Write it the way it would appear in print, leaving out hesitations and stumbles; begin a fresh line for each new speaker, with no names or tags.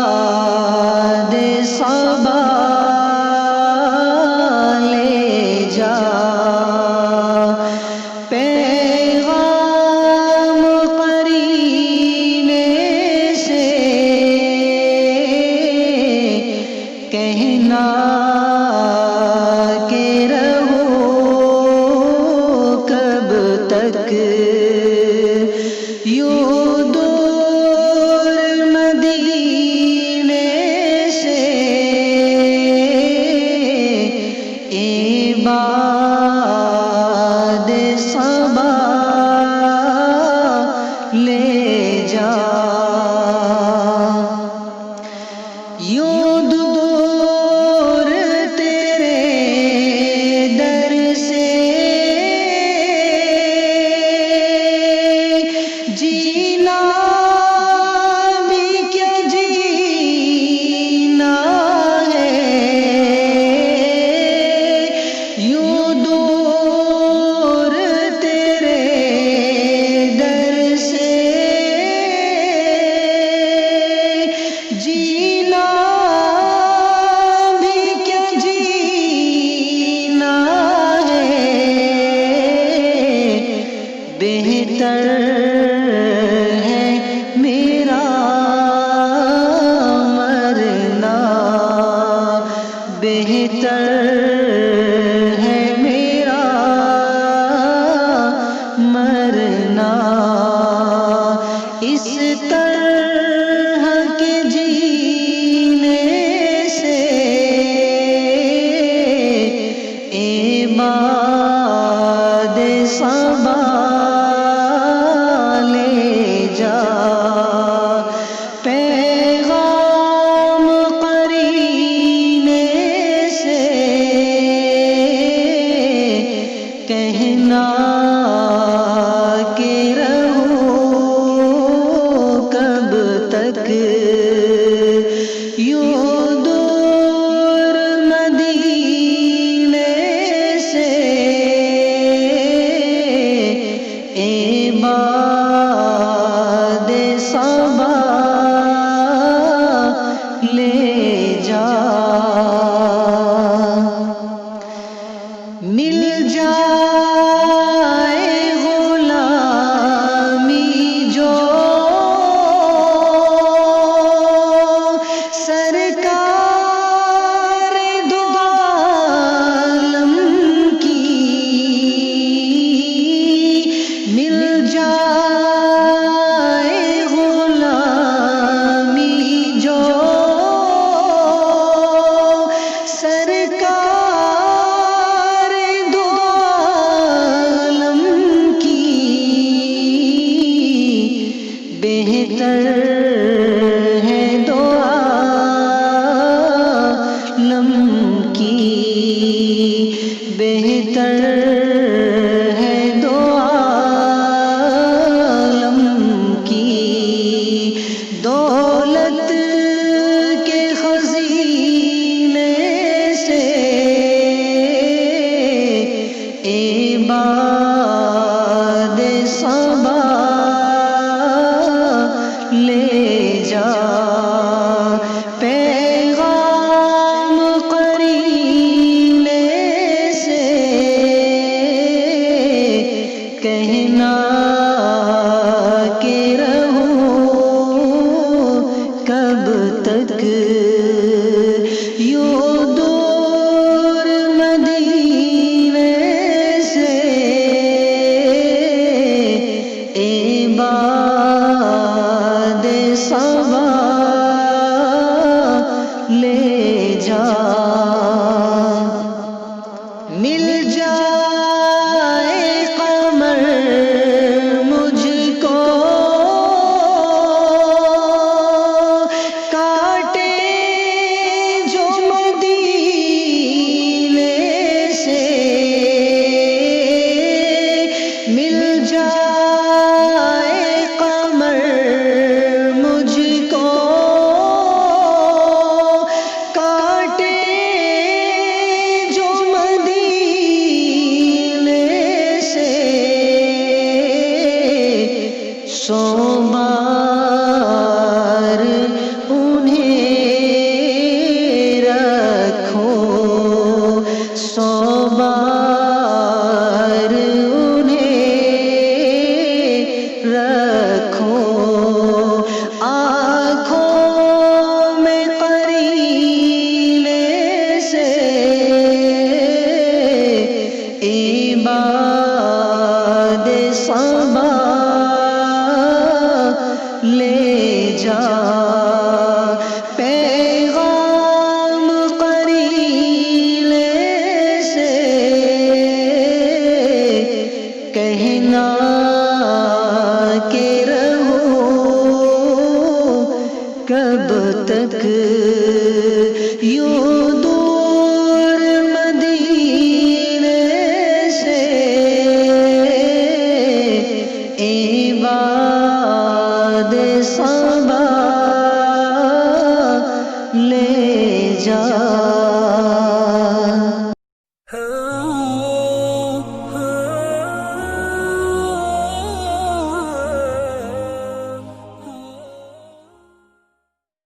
عباد صبا لے جا پیغام قرینے سے کہنا کہ رہو کب تک یوں عباد صبا لے جا یوں دور تیرے در سے جینا بھی کیا جینا بہتر ہے میرا مرنا بہتر ہے میرا مرنا اس طرح کے جینے سے عباد صبا پیغام قرینے سے کہنا کہ رہو کب تک یوں دور مدینے سے عباد صبا لے جا مل جائے غلامی جو سرکار دو عالم کی مل جائے غلامی جو سرکار دو عالم کی بہتر ہے دو عالم کی بہتر ہے دو عالم کی دولت کے خزینے سے عباد صبا لے جا پیغام قرینے سے کہنا کہ رہو کب تک یوں دور مدینے سے عباد صبا لے جا مل جائے قمر مجھ کو کاٹے جو مدینے سے مل جائے قمر مجھ کو کاٹے جائے